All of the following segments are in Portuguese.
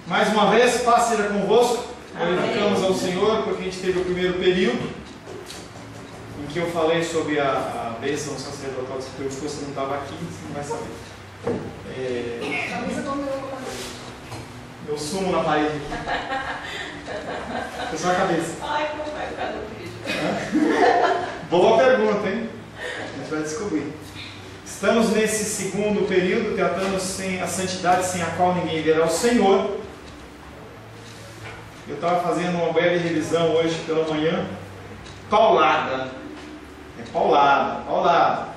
Mais uma vez, paz seja convosco. Glorificamos ao Senhor porque a gente teve o primeiro período em que eu falei sobre a bênção sacerdotal. Se você não estava aqui, você não vai saber. Eu sumo na parede. Foi só a cabeça. Ai, como vai ficar no vídeo? Boa pergunta, hein? A gente vai descobrir. Estamos nesse segundo período tratando sem a santidade sem a qual ninguém verá o Senhor. Eu estava fazendo uma breve revisão hoje pela manhã. Paulada. Paulada.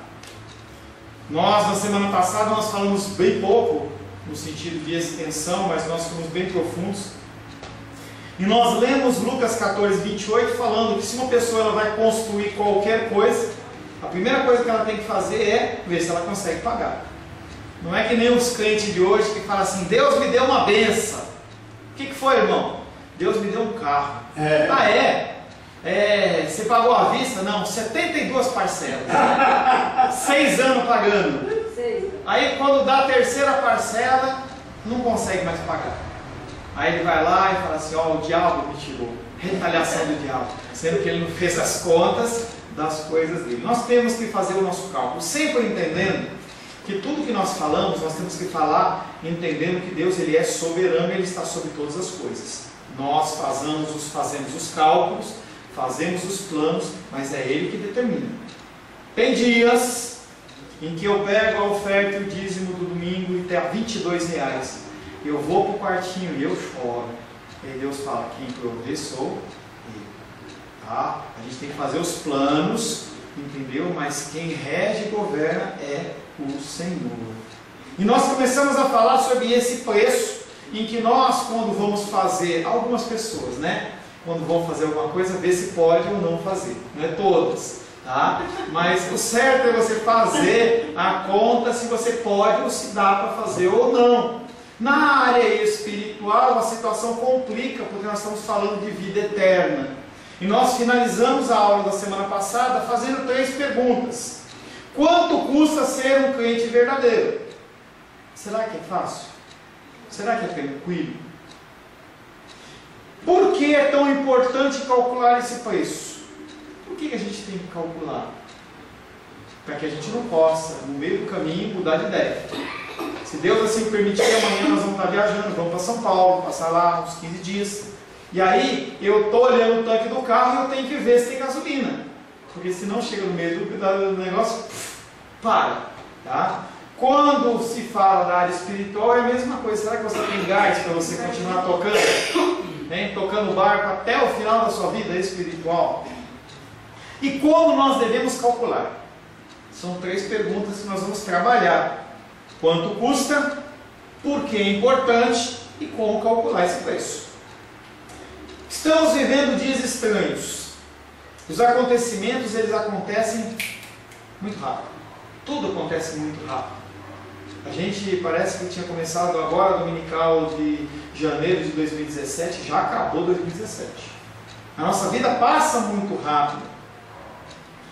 Nós, na semana passada, nós falamos bem pouco no sentido de extensão, mas nós fomos bem profundos. E nós lemos Lucas 14, 28, falando que se uma pessoa ela vai construir qualquer coisa, a primeira coisa que ela tem que fazer é ver se ela consegue pagar. Não é que nem os crentes de hoje que falam assim, Deus me deu uma benção. O que foi, irmão? Deus me deu um carro. Você pagou à vista? Não, 72 parcelas. 6 anos pagando. Aí quando dá a terceira parcela, não consegue mais pagar. Aí ele vai lá e fala assim, ó, o diabo me tirou. Retaliação do diabo. Sendo que ele não fez as contas das coisas dele. Nós temos que fazer o nosso cálculo, sempre entendendo que tudo que nós falamos, nós temos que falar entendendo que Deus ele é soberano e Ele está sobre todas as coisas. Nós fazemos os cálculos, fazemos os planos, mas é Ele que determina. Tem dias em que eu pego a oferta e o dízimo do domingo e tem a R$22. Eu vou para o quartinho e eu choro. E aí Deus fala, quem provê sou eu. Tá? A gente tem que fazer os planos, entendeu? Mas quem rege e governa é o Senhor. E nós começamos a falar sobre esse preço em que nós, quando vamos fazer, algumas pessoas, né? Quando vão fazer alguma coisa, ver se pode ou não fazer. Não é todas, tá? Mas o certo é você fazer a conta se você pode ou se dá para fazer ou não. Na área espiritual, a situação complica, porque nós estamos falando de vida eterna. E nós finalizamos a aula da semana passada fazendo 3 perguntas. Quanto custa ser um crente verdadeiro? Será que é fácil? Será que é tranquilo? Por que é tão importante calcular esse preço? Por que a gente tem que calcular? Para que a gente não possa, no meio do caminho, mudar de ideia. Se Deus assim permitir, amanhã nós vamos estar viajando, vamos para São Paulo, passar lá uns 15 dias. E aí, eu estou olhando o tanque do carro e eu tenho que ver se tem gasolina. Porque se não chega no meio do negócio, para. Tá? Quando se fala da área espiritual, é a mesma coisa. Será que você tem gás para você continuar tocando? Né? Tocando o barco até o final da sua vida espiritual? E como nós devemos calcular? São 3 perguntas que nós vamos trabalhar. Quanto custa? Por que é importante? E como calcular esse preço? Estamos vivendo dias estranhos. Os acontecimentos, eles acontecem muito rápido. Tudo acontece muito rápido. A gente parece que tinha começado agora, dominical de janeiro de 2017, já acabou 2017. A nossa vida passa muito rápido.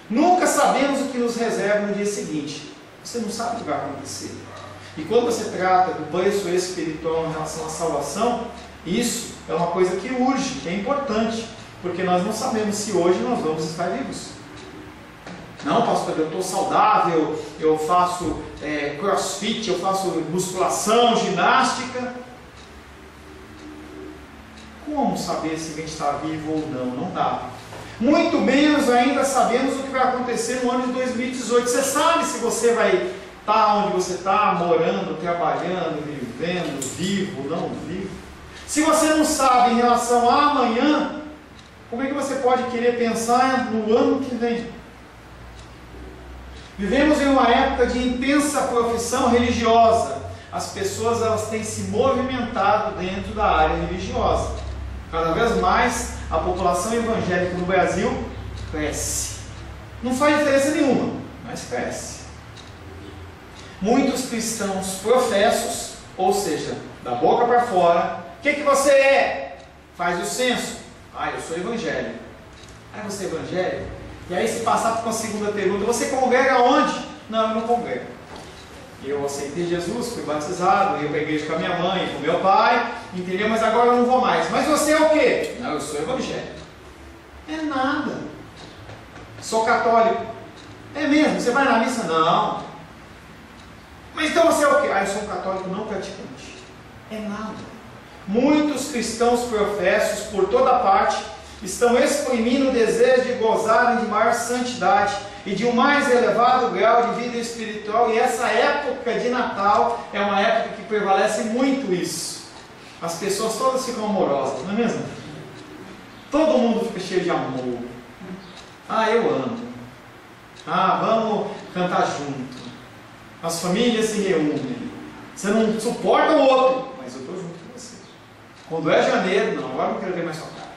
Nunca sabemos o que nos reserva no dia seguinte. Você não sabe o que vai acontecer. E quando você trata do preço espiritual em relação à salvação, isso é uma coisa que urge, que é importante, porque nós não sabemos se hoje nós vamos estar vivos. Não, pastor, eu estou saudável, eu faço crossfit, eu faço musculação, ginástica. Como saber se a gente está vivo ou não? Não dá. Muito menos ainda sabemos o que vai acontecer no ano de 2018. Você sabe se você vai estar onde você está, morando, trabalhando, vivendo, vivo, não vivo? Se você não sabe em relação a amanhã, como é que você pode querer pensar no ano que vem? Vivemos em uma época de intensa profissão religiosa. As pessoas elas têm se movimentado dentro da área religiosa. Cada vez mais a população evangélica no Brasil cresce. Não faz diferença nenhuma, mas cresce. Muitos cristãos professos, ou seja, da boca para fora, o que você é? Faz o censo. Eu sou evangélico. Você é evangélico? E aí se passar para uma segunda pergunta, você congrega onde? Não, eu não congrego. Eu aceitei Jesus, fui batizado, ia para a igreja com a minha mãe, com meu pai, entendeu? Mas agora eu não vou mais. Mas você é o quê? Não, eu sou evangélico. É nada. Sou católico. É mesmo? Você vai na missa? Não. Mas então você é o quê? Eu sou um católico não praticante. É nada. Muitos cristãos professos por toda parte estão exprimindo o desejo de gozarem de maior santidade e de um mais elevado grau de vida espiritual, e essa época de Natal é uma época que prevalece muito isso. As pessoas todas ficam amorosas, não é mesmo? Todo mundo fica cheio de amor. Eu amo. Vamos cantar junto. As famílias se reúnem. Você não suporta o outro, mas eu estou junto com você. Quando é janeiro, não, agora eu não quero ver mais sua cara.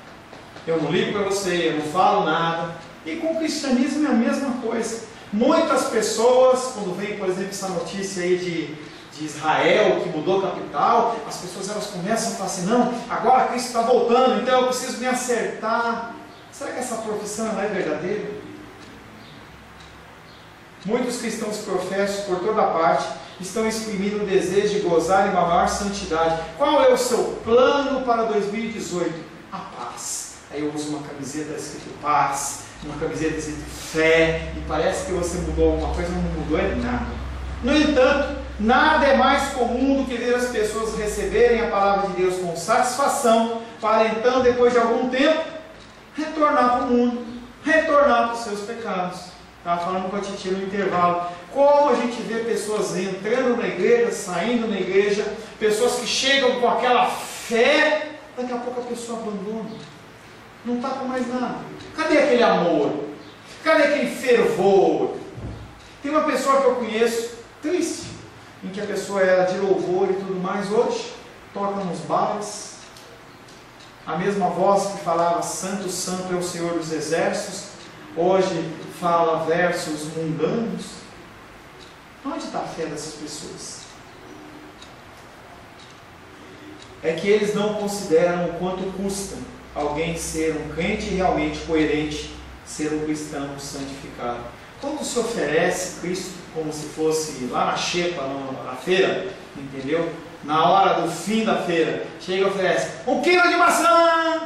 Eu não ligo para você, eu não falo nada. E com o cristianismo é a mesma coisa. Muitas pessoas, quando vem, por exemplo, essa notícia aí de Israel, que mudou a capital, as pessoas elas começam a falar assim, não, agora Cristo está voltando, então eu preciso me acertar. Será que essa profissão ela é verdadeira? Muitos cristãos professos por toda parte estão exprimindo o desejo de gozar em uma maior santidade. Qual é o seu plano para 2018? A paz. Aí eu uso uma camiseta escrito paz, uma camiseta escrito fé, e parece que você mudou alguma coisa, não mudou é nada. No entanto, nada é mais comum do que ver as pessoas receberem a palavra de Deus com satisfação, para então, depois de algum tempo, retornar para o mundo, retornar para os seus pecados. Estava falando com a titia no intervalo, como a gente vê pessoas entrando na igreja, saindo da igreja, pessoas que chegam com aquela fé, daqui a pouco a pessoa abandona, não está com mais nada. Cadê aquele amor? Cadê aquele fervor? Tem uma pessoa que eu conheço, triste, em que a pessoa era de louvor e tudo mais, hoje toca nos bares, a mesma voz que falava Santo, Santo é o Senhor dos Exércitos, hoje fala versos mundanos. Onde está a fé dessas pessoas? É que eles não consideram o quanto custa alguém ser um crente realmente coerente, ser um cristão santificado. Quando se oferece Cristo como se fosse lá na xepa, na feira, entendeu? Na hora do fim da feira, chega e oferece 1 quilo de maçã,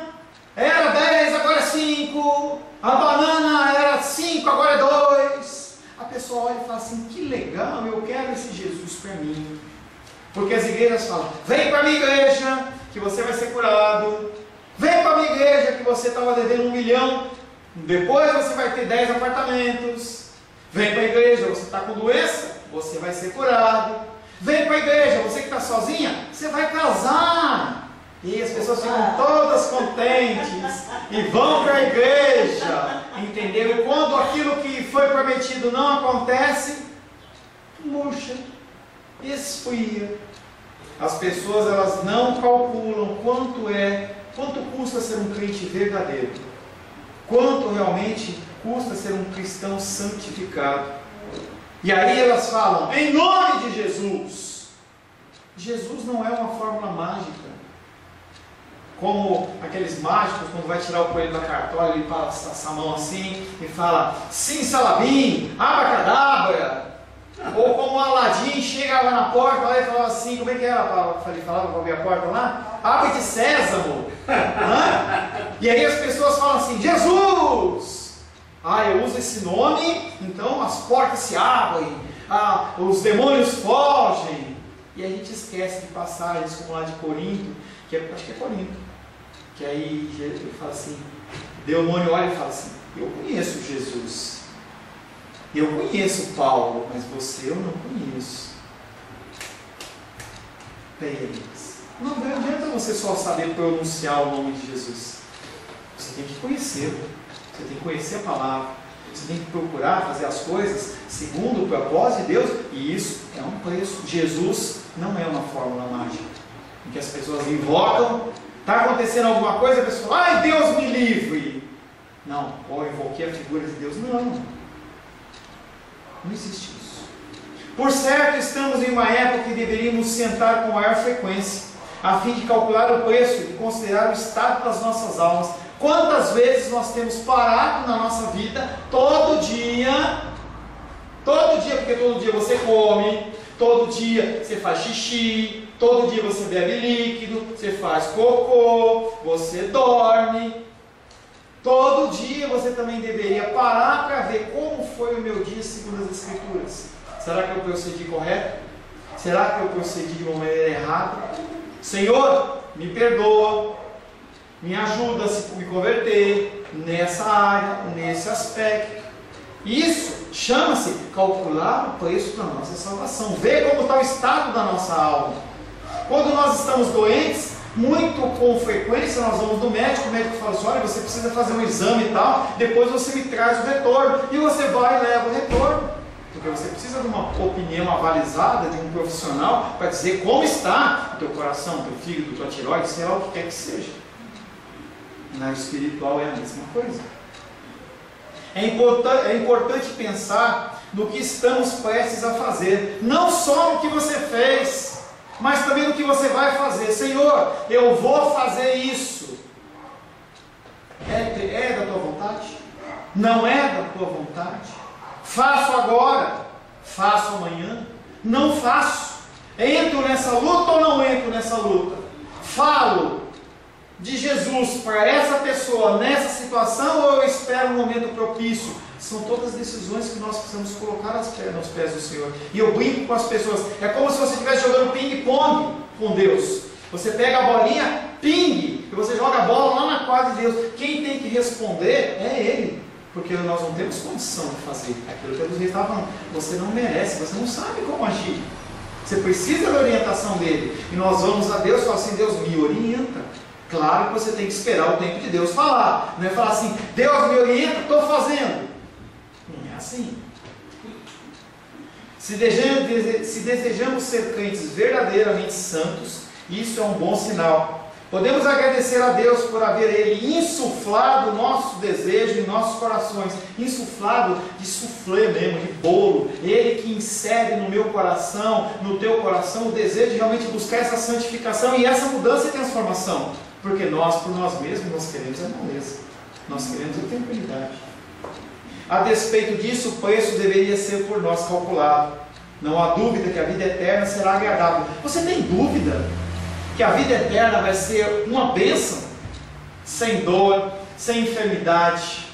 era 10, agora é 5, a banana era 5, agora é 2. A pessoa olha e fala assim, que legal, eu quero esse Jesus para mim. Porque as igrejas falam, vem para a minha igreja, que você vai ser curado. Vem para a minha igreja, que você estava devendo 1 milhão, depois você vai ter 10 apartamentos. Vem para a igreja, você está com doença, você vai ser curado. Vem para a igreja, você que está sozinha, você vai casar. E as pessoas ficam todas contentes e vão para a igreja, entendeu? E quando aquilo que foi prometido não acontece, murcha, esfria. As pessoas elas não calculam quanto custa ser um crente verdadeiro, quanto realmente custa ser um cristão santificado. E aí elas falam, em nome de Jesus. Jesus não é uma fórmula mágica, como aqueles mágicos, quando vai tirar o coelho da cartola, ele passa a mão assim e fala, sim salabim, abracadabra. Ou como o Aladim chegava na porta lá e falava assim, como é que era? Ele falava para abrir a porta lá, abre de sésamo. E aí as pessoas falam assim, Jesus! Eu uso esse nome, então as portas se abrem, os demônios fogem. E a gente esquece de passagens como lá de Corinto, acho que é Corinto, que aí ele fala assim, demônio olha e fala assim, eu conheço Jesus, eu conheço Paulo, mas você eu não conheço. Não adianta você só saber pronunciar o nome de Jesus, você tem que conhecê-lo, você tem que conhecer a palavra, você tem que procurar fazer as coisas segundo o propósito de Deus, e isso é um preço. Jesus não é uma fórmula mágica, em que as pessoas invocam, está acontecendo alguma coisa, a pessoa, ai Deus me livre. Não, eu invoquei a figura de Deus. Não existe isso. Por certo, estamos em uma época que deveríamos sentar com maior frequência, a fim de calcular o preço e considerar o estado das nossas almas. Quantas vezes nós temos parado na nossa vida, todo dia, porque todo dia você come, todo dia você faz xixi, todo dia você bebe líquido, você faz cocô, você dorme. Todo dia você também deveria parar para ver como foi o meu dia segundo as Escrituras. Será que eu procedi correto? Será que eu procedi de uma maneira errada? Senhor, me perdoa, me ajuda a me converter nessa área, nesse aspecto. Isso chama-se calcular o preço da nossa salvação. Ver como está o estado da nossa alma. Quando nós estamos doentes, muito com frequência nós vamos no médico, o médico fala assim, olha, você precisa fazer um exame e tal, depois você me traz o retorno, e você vai e leva o retorno, porque você precisa de uma opinião avalizada de um profissional para dizer como está o teu coração, teu fígado, tua tireoide, sei lá o que quer que seja. Na espiritual é a mesma coisa. É importante pensar no que estamos prestes a fazer, não só no que você fez, mas também no que você vai fazer. Senhor, eu vou fazer isso. É da tua vontade? Não é da tua vontade? Faço agora? Faço amanhã? Não faço? Entro nessa luta ou não entro nessa luta? Falo de Jesus para essa pessoa nessa situação ou eu espero um momento propício? São todas decisões que nós precisamos colocar nos pés do Senhor. E eu brinco com as pessoas, é como se você estivesse jogando ping-pong com Deus. Você pega a bolinha, ping, e você joga a bola lá na quadra de Deus. Quem tem que responder é Ele, porque nós não temos condição de fazer aquilo que Deus estava falando. Você não merece, você não sabe como agir. Você precisa da orientação dele. E nós vamos a Deus e falamos assim, Deus me orienta. Claro que você tem que esperar o tempo de Deus falar. Não é falar assim, Deus me orienta, estou fazendo. Não é assim. Se desejamos ser crentes verdadeiramente santos, isso é um bom sinal. Podemos agradecer a Deus por haver Ele insuflado o nosso desejo em nossos corações. Insuflado de soufflé mesmo, de bolo. Ele que insere no meu coração, no teu coração, o desejo de realmente buscar essa santificação e essa mudança e transformação. Porque nós, por nós mesmos, nós queremos a moleza. Nós queremos a tranquilidade. A despeito disso, o preço deveria ser por nós calculado. Não há dúvida que a vida eterna será agradável. Você tem dúvida que a vida eterna vai ser uma bênção? Sem dor, sem enfermidade,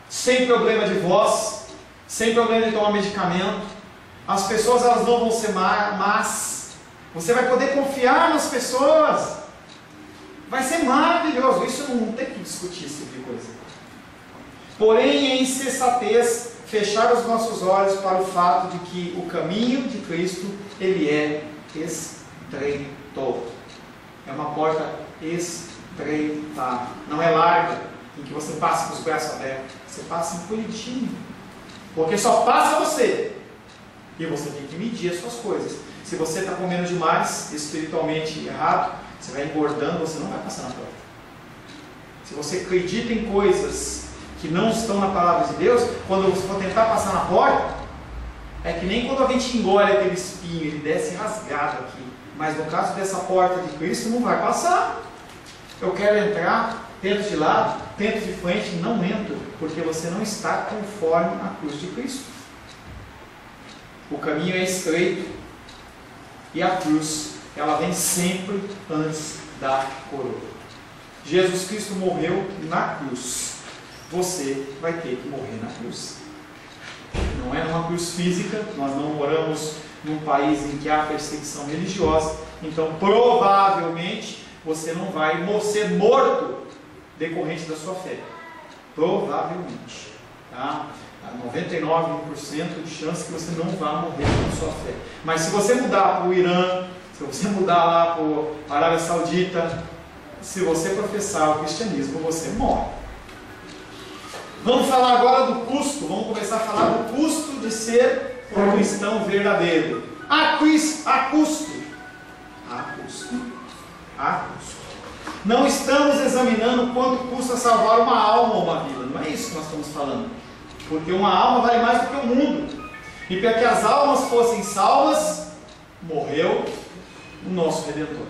sem problema de voz, sem problema de tomar medicamento. As pessoas elas não vão ser más. Você vai poder confiar nas pessoas. Vai ser maravilhoso. Isso não tem que discutir esse tipo de coisa. Porém, é insensatez fechar os nossos olhos para o fato de que o caminho de Cristo, ele é estreito. É uma porta estreita. Não é larga, em que você passa com os braços abertos. Você passa encolhidinho. Porque só passa você. E você tem que medir as suas coisas. Se você está comendo demais, espiritualmente errado, você vai engordando, você não vai passar na porta. Se você acredita em coisas que não estão na palavra de Deus, quando você for tentar passar na porta, é que nem quando a gente engole aquele espinho, ele desce rasgado aqui. Mas no caso dessa porta de Cristo, não vai passar. Eu quero entrar, tento de lado, tento de frente, não entro, porque você não está conforme a cruz de Cristo. O caminho é estreito e a cruz, ela vem sempre antes da coroa. Jesus Cristo morreu na cruz. Você vai ter que morrer na cruz. Não é numa cruz física, nós não moramos num país em que há perseguição religiosa, então provavelmente você não vai ser morto decorrente da sua fé. Provavelmente. Tá? Há 99% de chance que você não vá morrer com sua fé. Mas se você mudar para o Irã, se você mudar lá para a Arábia Saudita, se você professar o cristianismo, você morre. Vamos falar agora do custo. Vamos começar a falar do custo de ser um cristão verdadeiro. A custo. Não estamos examinando quanto custa salvar uma alma ou uma vida. Não é isso que nós estamos falando. Porque uma alma vale mais do que o mundo. E para que as almas fossem salvas, morreu o nosso Redentor.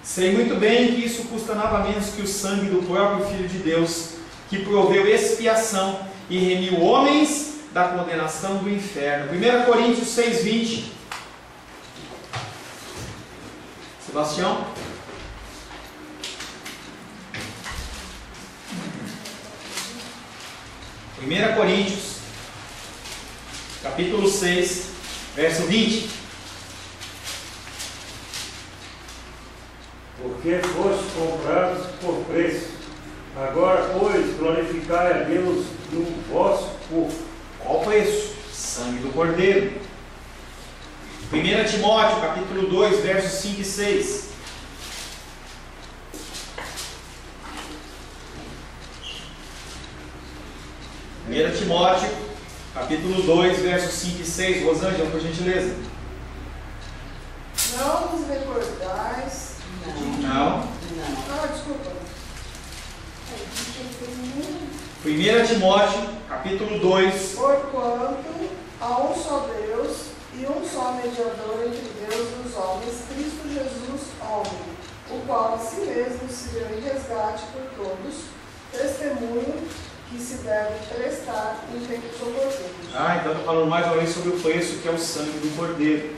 Sei muito bem que isso custa nada menos que o sangue do próprio Filho de Deus, que proveu expiação e remiu homens da condenação do inferno. 1 Coríntios 6,20. Sebastião? Primeira Coríntios, capítulo 6, verso 20. Porque foste comprados por preço. Agora, pois, glorificai a Deus no vosso corpo. Qual preço? Sangue do Cordeiro. 1 Timóteo, capítulo 2, versos 5 e 6. Timóteo, capítulo 2, versos 5 e 6. Rosângela, por gentileza. Não vos recordais. Não. Ah, desculpa. 1 Timóteo, capítulo 2. Porquanto há um só Deus e um só mediador entre Deus e os homens, Cristo Jesus, homem, o qual a si mesmo se deu em resgate por todos, testemunho que se deve prestar em tempos oportunos. Então estou falando mais uma vez sobre o preço, que é o sangue do Cordeiro.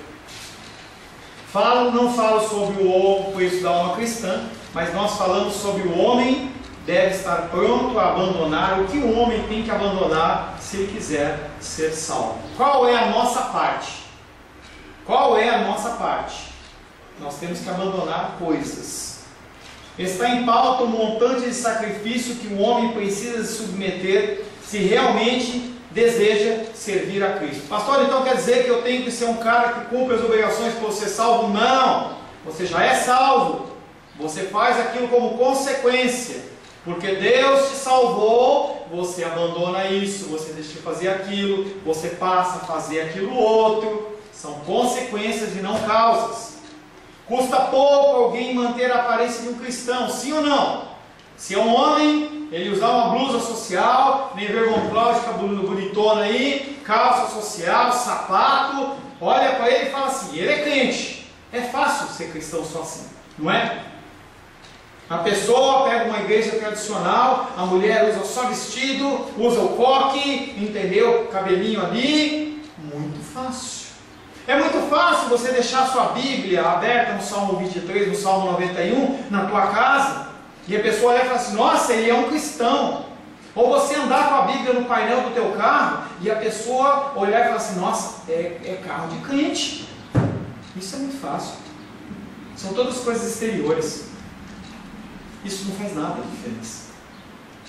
Não falo sobre o preço da alma cristã, mas nós falamos sobre o homem deve estar pronto a abandonar o que o homem tem que abandonar se ele quiser ser salvo. Qual é a nossa parte? Qual é a nossa parte? Nós temos que abandonar coisas. Está em pauta um montante de sacrifício que o homem precisa se submeter se realmente deseja servir a Cristo. Pastor, então quer dizer que eu tenho que ser um cara que cumpre as obrigações para ser salvo? Não! Você já é salvo. Você faz aquilo como consequência. Porque Deus te salvou, você abandona isso, você deixa de fazer aquilo, você passa a fazer aquilo outro. São consequências e não causas. Custa pouco alguém manter a aparência de um cristão, sim ou não? Se é um homem, ele usar uma blusa social, nem ver Von Cláudio, bonitona aí, calça social, sapato, olha para ele e fala assim, ele é crente. É fácil ser cristão só assim, não é? A pessoa pega uma igreja tradicional, a mulher usa só vestido, usa o coque, entendeu? Cabelinho ali, muito fácil. É muito fácil você deixar a sua Bíblia aberta no Salmo 23, no Salmo 91, na tua casa, e a pessoa olhar e falar assim, nossa, ele é um cristão. Ou você andar com a Bíblia no painel do teu carro, e a pessoa olhar e falar assim, nossa, é carro de crente. Isso é muito fácil. São todas coisas exteriores. Isso não faz nada de diferença.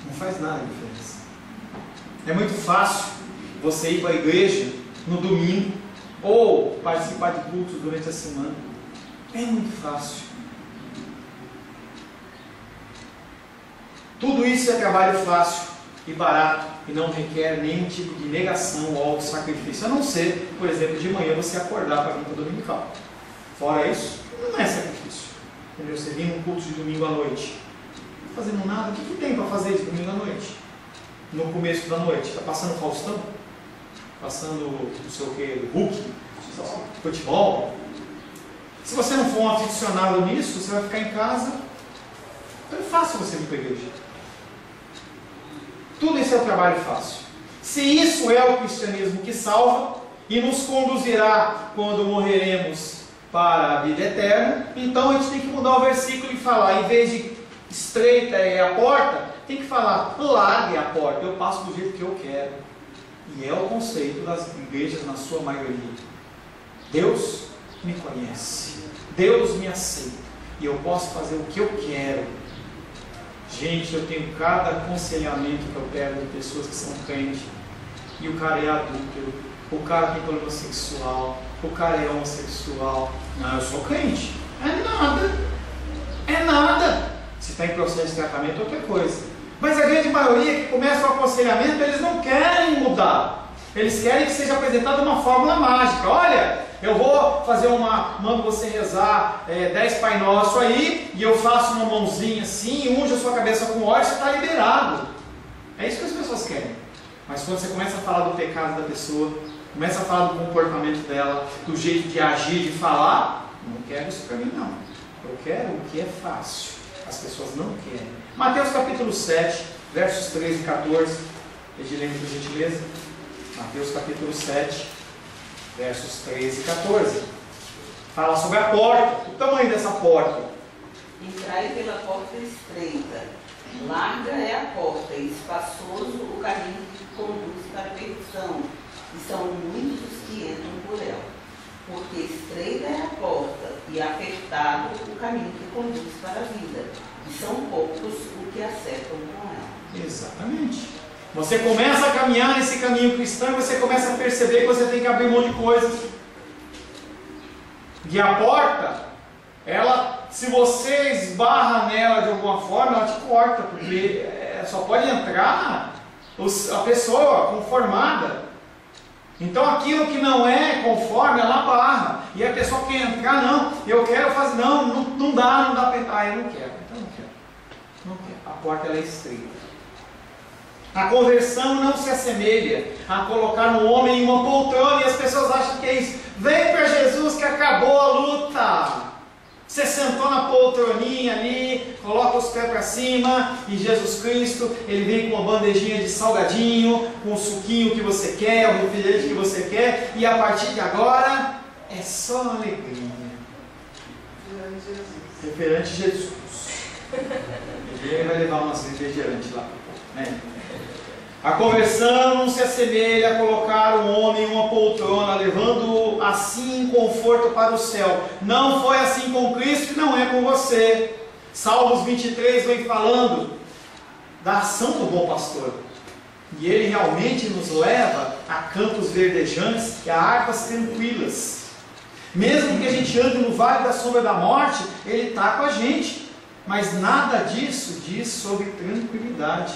Não faz nada de diferença. É muito fácil você ir para a igreja no domingo, ou participar de cultos durante a semana. É muito fácil. Tudo isso é trabalho fácil e barato e não requer nenhum tipo de negação ou auto-sacrifício, a não ser, por exemplo, de manhã você acordar para vir para o dominical. Fora isso, não é sacrifício. Entendeu? Você vir num culto de domingo à noite, não fazendo nada, o que tem para fazer de domingo à noite? No começo da noite, está passando Faustão? Passando, não sei o que, Hulk, futebol. Se você não for um aficionado nisso, você vai ficar em casa. É fácil você vir para a igreja. Tudo isso é um trabalho fácil. Se isso é o cristianismo que salva e nos conduzirá quando morreremos para a vida eterna, então a gente tem que mudar o versículo e falar, em vez de estreita é a porta, tem que falar, largue a porta, eu passo do jeito que eu quero. E é o conceito das igrejas na sua maioria. Deus me conhece, Deus me aceita, e eu posso fazer o que eu quero. Gente, eu tenho cada aconselhamento que eu pego de pessoas que são crentes, e o cara é adúltero, o cara tem problema sexual, o cara é homossexual. Não, eu sou crente. É nada. Se está em processo de tratamento, é outra coisa. Mas a grande maioria que começa o aconselhamento, eles não querem mudar. Eles querem que seja apresentada uma fórmula mágica. Olha, eu vou fazer mando você rezar 10 Pai Nosso aí, e eu faço uma mãozinha assim, unge a sua cabeça com óleo, você está liberado. É isso que as pessoas querem. Mas quando você começa a falar do pecado da pessoa, começa a falar do comportamento dela, do jeito de agir, de falar, não quero isso para mim não. Eu quero o que é fácil. As pessoas não querem. Mateus capítulo 7, versos 13 e 14. Edilene, por gentileza. Mateus capítulo 7, versos 13 e 14. Fala sobre a porta, o tamanho dessa porta. Entrai pela porta estreita, larga é a porta, e espaçoso o caminho que conduz para a perdição, e são muitos os que entram por ela. Porque estreita é a porta, e apertado o caminho que conduz para a vida, e são poucos os que acertam com ela. Exatamente. Você começa a caminhar nesse caminho cristão e você começa a perceber que você tem que abrir mão de coisas. E a porta, ela, se você esbarra nela de alguma forma, ela te corta, porque só pode entrar a pessoa conformada. Então aquilo que não é conforme, ela barra. E a pessoa quer entrar, não, eu quero fazer, não dá para entrar, eu não quero, então não quero. A porta ela é estreita. A conversão não se assemelha a colocar um homem em uma poltrona e as pessoas acham que é isso. Vem para Jesus que acabou a luta. Você sentou na poltroninha ali, coloca os pés para cima e Jesus Cristo, Ele vem com uma bandejinha de salgadinho, com o suquinho que você quer, o refrigerante que você quer, e a partir de agora é só alegria. Refrigerante Jesus. Ele vai levar umas refrigerantes lá, né? A conversão não se assemelha a colocar um homem em uma poltrona, levando-o assim em conforto para o céu. Não foi assim com Cristo e não é com você. Salmos 23 vem falando da ação do bom pastor. E ele realmente nos leva a campos verdejantes e a águas tranquilas. Mesmo que a gente ande no vale da sombra da morte, ele está com a gente. Mas nada disso diz sobre tranquilidade.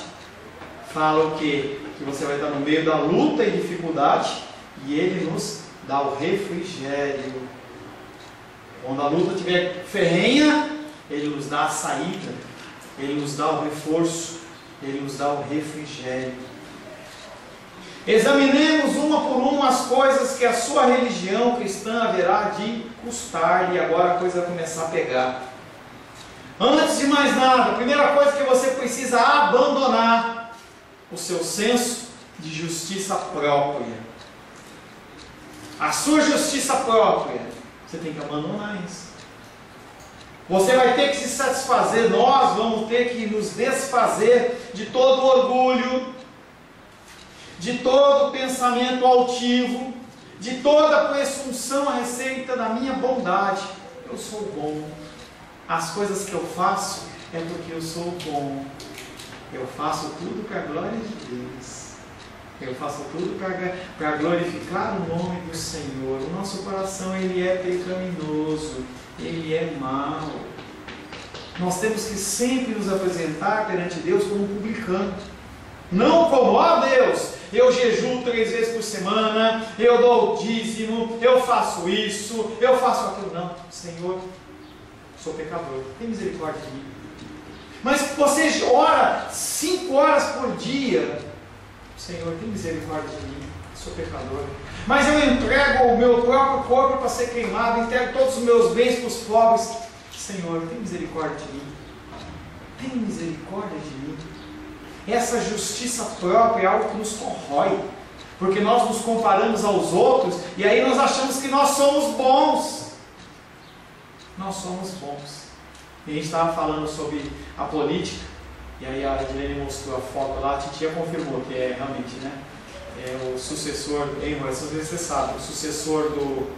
Fala o quê? Que você vai estar no meio da luta e dificuldade e Ele nos dá o refrigério. Quando a luta estiver ferrenha, Ele nos dá a saída, Ele nos dá o reforço, Ele nos dá o refrigério. Examinemos uma por uma as coisas que a sua religião cristã haverá de custar, e agora a coisa vai começar a pegar. Antes de mais nada, a primeira coisa que você precisa abandonar o seu senso de justiça própria. A sua justiça própria, você tem que abandonar isso. Você vai ter que se satisfazer, nós vamos ter que nos desfazer de todo orgulho, de todo pensamento altivo, de toda presunção a respeito da minha bondade. Eu sou bom. As coisas que eu faço é porque eu sou bom. Eu faço tudo para a glória de Deus. Eu faço tudo para glorificar o nome do Senhor. O nosso coração, ele é pecaminoso. Ele é mau. Nós temos que sempre nos apresentar perante Deus como um publicano. Não como, ó Deus, eu jejuo 3 vezes por semana, eu dou o dízimo, eu faço isso, eu faço aquilo. Não, Senhor, sou pecador. Tem misericórdia de mim. Mas você ora 5 horas por dia. Senhor, tem misericórdia de mim, sou pecador. Mas eu entrego o meu próprio corpo para ser queimado, entrego todos os meus bens para os pobres. Senhor, tem misericórdia de mim. Tem misericórdia de mim. Essa justiça própria é algo que nos corrói, porque nós nos comparamos aos outros e aí nós achamos que nós somos bons. Nós somos bons. E a gente estava falando sobre a política, e aí a Adilene mostrou a foto lá, a titia confirmou que é realmente, né? É o sucessor, não sei se você sabe, o sucessor do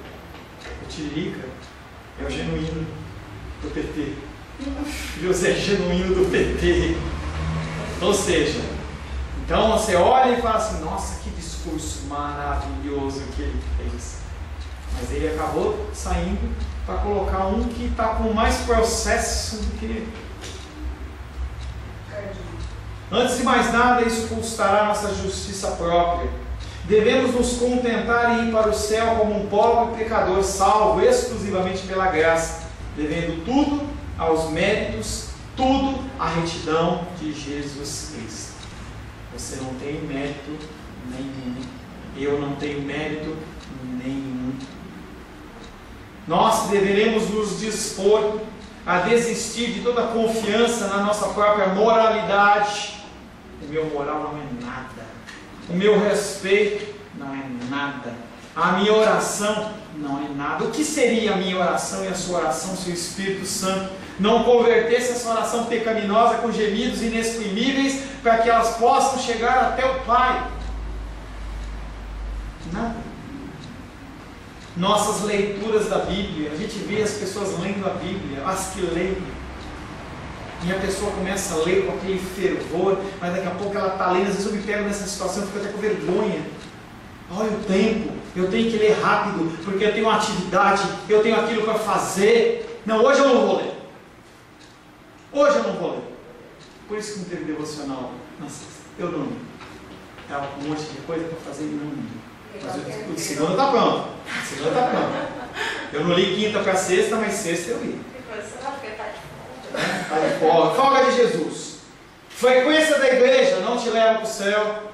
Tiririca é o genuíno do PT. José Genuíno do PT. Ou seja, então você olha e fala assim, nossa, que discurso maravilhoso que ele fez. Mas ele acabou saindo para colocar um que está com mais processo do que... Antes de mais nada, isso custará nossa justiça própria. Devemos nos contentar em ir para o céu como um pobre pecador salvo exclusivamente pela graça, devendo tudo aos méritos, tudo à retidão de Jesus Cristo. Você não tem mérito nenhum. Eu não tenho mérito nenhum. Nós deveremos nos dispor a desistir de toda confiança na nossa própria moralidade. O meu moral não é nada. O meu respeito não é nada. A minha oração não é nada. O que seria a minha oração e a sua oração se o Espírito Santo não convertesse essa oração pecaminosa com gemidos inexprimíveis para que elas possam chegar até o Pai? Nada. Nossas leituras da Bíblia, a gente vê as pessoas lendo a Bíblia, as que leem, e a pessoa começa a ler com aquele fervor, mas daqui a pouco ela está lendo, às vezes eu me pego nessa situação, eu fico até com vergonha. Olha o tempo, eu tenho que ler rápido, porque eu tenho uma atividade, eu tenho aquilo para fazer. Não, hoje eu não vou ler. Hoje eu não vou ler. Por isso que não teve devocional na sexta. Eu não li. Estava com um monte de coisa para fazer e não li. Mas o segundo está pronto. O segundo está pronto. Eu não li quinta para sexta, mas sexta eu li. Está de folga. Folga de Jesus. Frequência da igreja não te leva para o céu.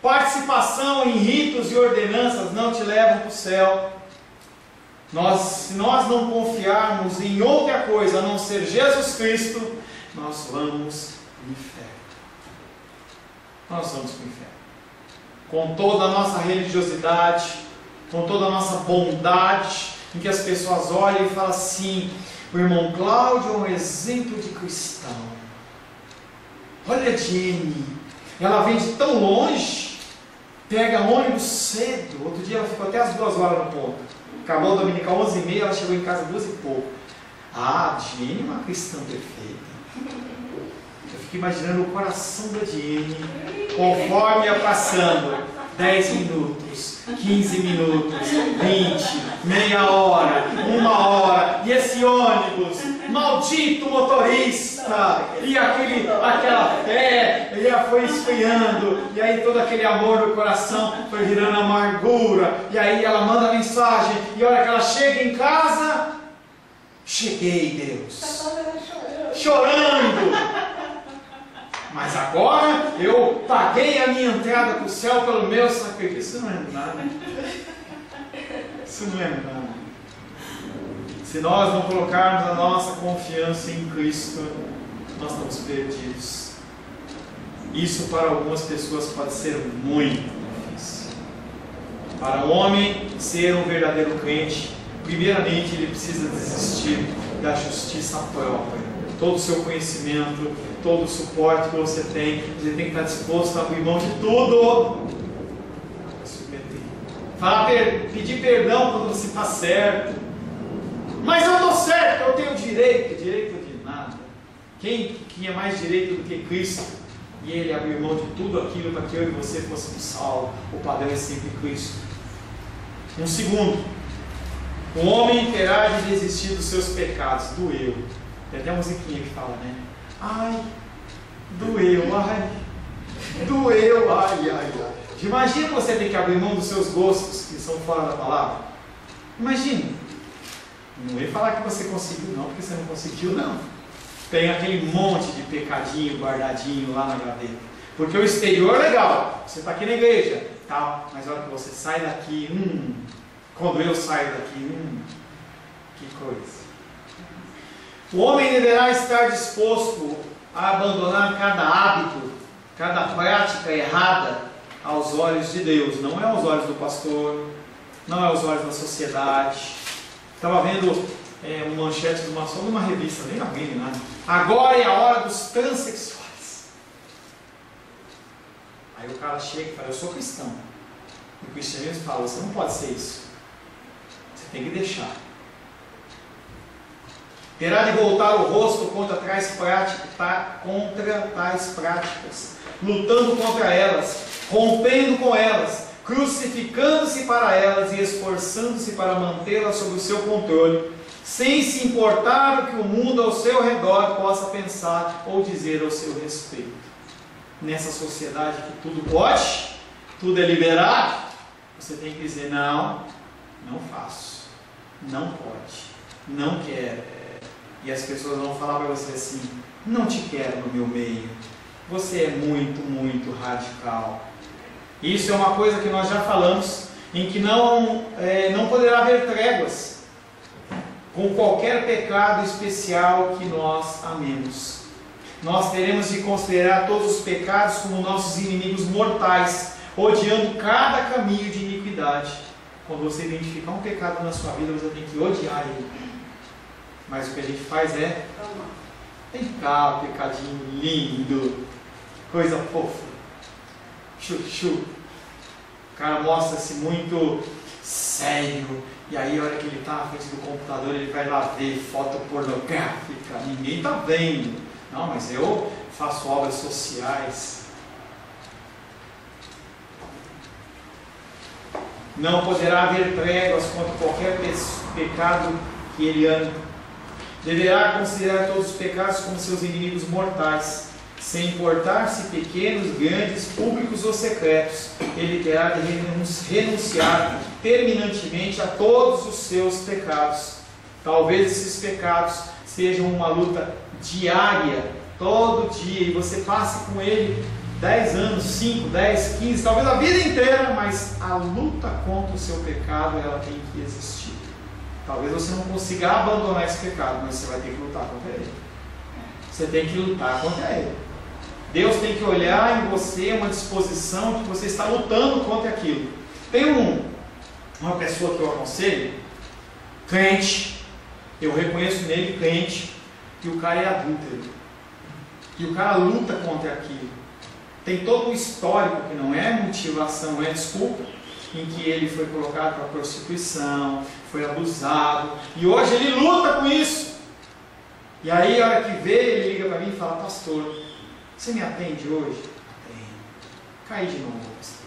Participação em ritos e ordenanças não te levam para o céu. Se nós não confiarmos em outra coisa a não ser Jesus Cristo, nós vamos para o inferno. Nós vamos para o inferno. Com toda a nossa religiosidade, com toda a nossa bondade, em que as pessoas olham e falam assim: o irmão Cláudio é um exemplo de cristão. Olha a Jenny, ela vem de tão longe, pega ônibus cedo. Outro dia ela ficou até as 2 horas no ponto. Acabou o dominical 11h30, ela chegou em casa 2 e pouco. Ah, Jenny é uma cristã perfeita. Eu fico imaginando o coração da Jenny, conforme ia passando 10 minutos, 15 minutos, 20, meia hora, 1 hora, e esse ônibus, maldito motorista, e aquela fé, e ela foi esfriando, e aí todo aquele amor no coração foi virando amargura, e aí ela manda mensagem, e a hora que ela chega em casa, cheguei, Deus, chorando. Mas agora eu paguei a minha entrada para o céu pelo meu sacrifício. Isso não é nada. Isso não é nada. Se nós não colocarmos a nossa confiança em Cristo, nós estamos perdidos. Isso para algumas pessoas pode ser muito difícil. Para um homem ser um verdadeiro crente, primeiramente ele precisa desistir da justiça própria. Todo o seu conhecimento, todo o suporte que você tem que estar disposto a abrir mão de tudo. Pedir perdão quando você está certo. Mas eu estou certo, eu tenho direito. Direito de nada. Quem tinha mais direito do que Cristo? E ele abriu mão de tudo aquilo para que eu e você fôssemos salvos. O padrão é sempre Cristo. Um segundo. O homem terá de desistir dos seus pecados. Doeu. Tem até a musiquinha que fala, né? Ai, doeu, ai. Doeu, ai, ai, ai. Imagina você ter que abrir mão dos seus gostos, que são fora da palavra. Imagina. Não vem falar que você conseguiu, não, porque você não conseguiu, não. Tem aquele monte de pecadinho guardadinho lá na gaveta. Porque o exterior é legal. Você está aqui na igreja, tal, mas a hora que você sai daqui, quando eu saio daqui, que coisa. O homem deverá estar disposto a abandonar cada hábito, cada prática errada aos olhos de Deus. Não é aos olhos do pastor, não é aos olhos da sociedade. Estava vendo uma manchete de uma revista, nem alguém, nada. Agora é a hora dos transexuais. Aí o cara chega e fala: eu sou cristão. E o cristianismo fala: você não pode ser isso. Você tem que deixar. Terá de voltar o rosto contra tais práticas, lutando contra elas, rompendo com elas, crucificando-se para elas e esforçando-se para mantê-las sob o seu controle, sem se importar o que o mundo ao seu redor possa pensar ou dizer ao seu respeito. Nessa sociedade que tudo pode, tudo é liberado, você tem que dizer: não, não faço, não pode, não quero. E as pessoas vão falar para você assim: não te quero no meu meio, você é muito, muito radical. Isso é uma coisa que nós já falamos, em que não poderá haver tréguas com qualquer pecado especial que nós amemos. Nós teremos de considerar todos os pecados como nossos inimigos mortais, odiando cada caminho de iniquidade. Quando você identificar um pecado na sua vida, você tem que odiar ele. Mas o que a gente faz é vem cá, pecadinho lindo, coisa fofa, chuchu. O cara mostra-se muito sério, e aí a hora que ele está na frente do computador, ele vai lá ver foto pornográfica, ninguém está vendo. Não, mas eu faço obras sociais. Não poderá haver tréguas contra qualquer pecado que ele ame. Deverá considerar todos os pecados como seus inimigos mortais, sem importar se pequenos, grandes, públicos ou secretos. Ele terá de renunciar terminantemente a todos os seus pecados. Talvez esses pecados sejam uma luta diária, todo dia, e você passe com ele 10 anos, 5, 10, 15, talvez a vida inteira, mas a luta contra o seu pecado, ela tem que existir. Talvez você não consiga abandonar esse pecado, mas você vai ter que lutar contra ele. Você tem que lutar contra ele. Deus tem que olhar em você uma disposição que você está lutando contra aquilo. Tem uma pessoa que eu aconselho, crente, eu reconheço nele crente, e o cara é adúltero. E o cara luta contra aquilo. Tem todo um histórico que não é motivação, é desculpa, em que ele foi colocado para prostituição, foi abusado, e hoje ele luta com isso. E aí a hora que vê, ele liga para mim e fala: pastor, você me atende hoje? Atende. Caí de novo, pastor.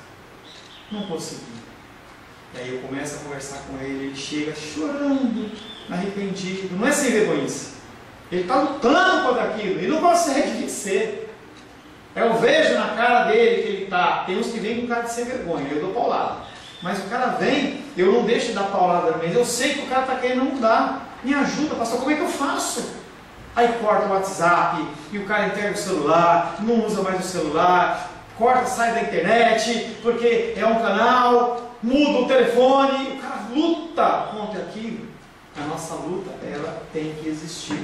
Não consegui. E aí eu começo a conversar com ele, ele chega chorando, arrependido, não é sem vergonha. Ele está lutando contra aquilo, ele não consegue vencer. Eu vejo na cara dele que ele está. Tem uns que vêm com cara de sem vergonha, eu dou paulada. Mas o cara vem, eu não deixo de dar paulada, mas eu sei que o cara está querendo mudar. Me ajuda, pastor, como é que eu faço? Aí corta o WhatsApp, e o cara entrega o celular, não usa mais o celular, corta, sai da internet, porque é um canal, muda o telefone, o cara luta contra aquilo. A nossa luta, ela tem que existir.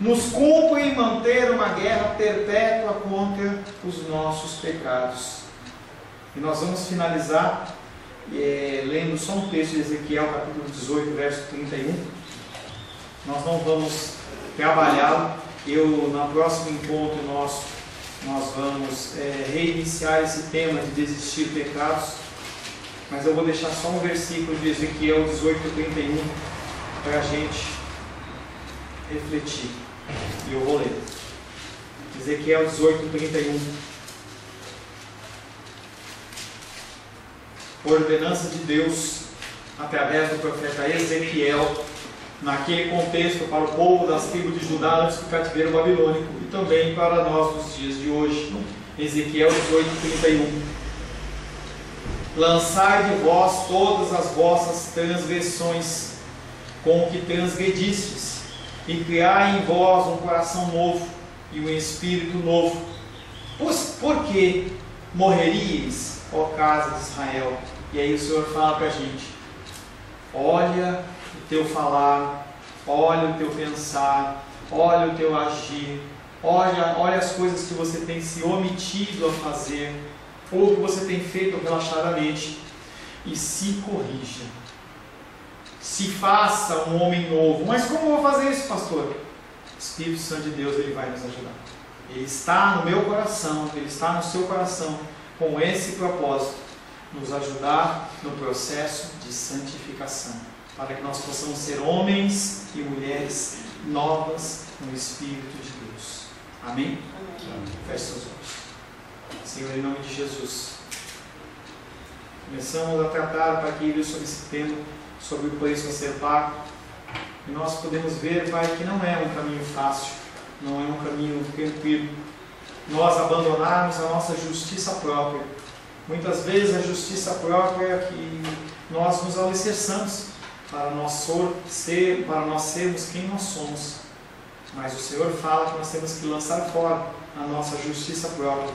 Nos cumpre manter uma guerra perpétua contra os nossos pecados. E nós vamos finalizar lendo só um texto de Ezequiel, capítulo 18, verso 31. Nós não vamos trabalhá-lo. No próximo encontro nosso, nós vamos reiniciar esse tema de desistir pecados. Mas eu vou deixar só um versículo de Ezequiel 18, 31 para a gente refletir. E eu vou ler. Ezequiel 18, 31. Por ordenança de Deus, através do profeta Ezequiel, naquele contexto para o povo das tribos de Judá antes do cativeiro babilônico, e também para nós nos dias de hoje. Ezequiel 18, 31. Lançai de vós todas as vossas transgressões com que transgredistes, e criai em vós um coração novo e um espírito novo. Pois por que morreríeis, ó casa de Israel? E aí o Senhor fala para a gente: olha o teu falar, olha o teu pensar, olha o teu agir, olha as coisas que você tem se omitido a fazer, ou que você tem feito relaxadamente, e se corrija. Se faça um homem novo. Mas como eu vou fazer isso, pastor? O Espírito Santo de Deus, ele vai nos ajudar. Ele está no meu coração, ele está no seu coração, com esse propósito: nos ajudar no processo de santificação, para que nós possamos ser homens e mulheres novas no Espírito de Deus. Amém? Amém. Feche seus olhos. Senhor, em nome de Jesus, começamos a tratar para que sobre esse tema, sobre o preço a ser pago, e nós podemos ver, Pai, que não é um caminho fácil, não é um caminho tranquilo, nós abandonarmos a nossa justiça própria. Muitas vezes a justiça própria é que nós nos alicerçamos para nós sermos quem nós somos. Mas o Senhor fala que nós temos que lançar fora a nossa justiça própria,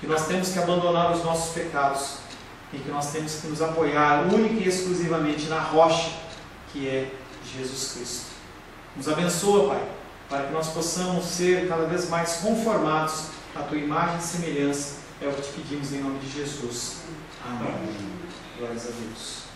que nós temos que abandonar os nossos pecados, e que nós temos que nos apoiar única e exclusivamente na rocha, que é Jesus Cristo. Nos abençoa, Pai, para que nós possamos ser cada vez mais conformados à Tua imagem e semelhança, É o que te pedimos em nome de Jesus. Amém. Glórias a Deus.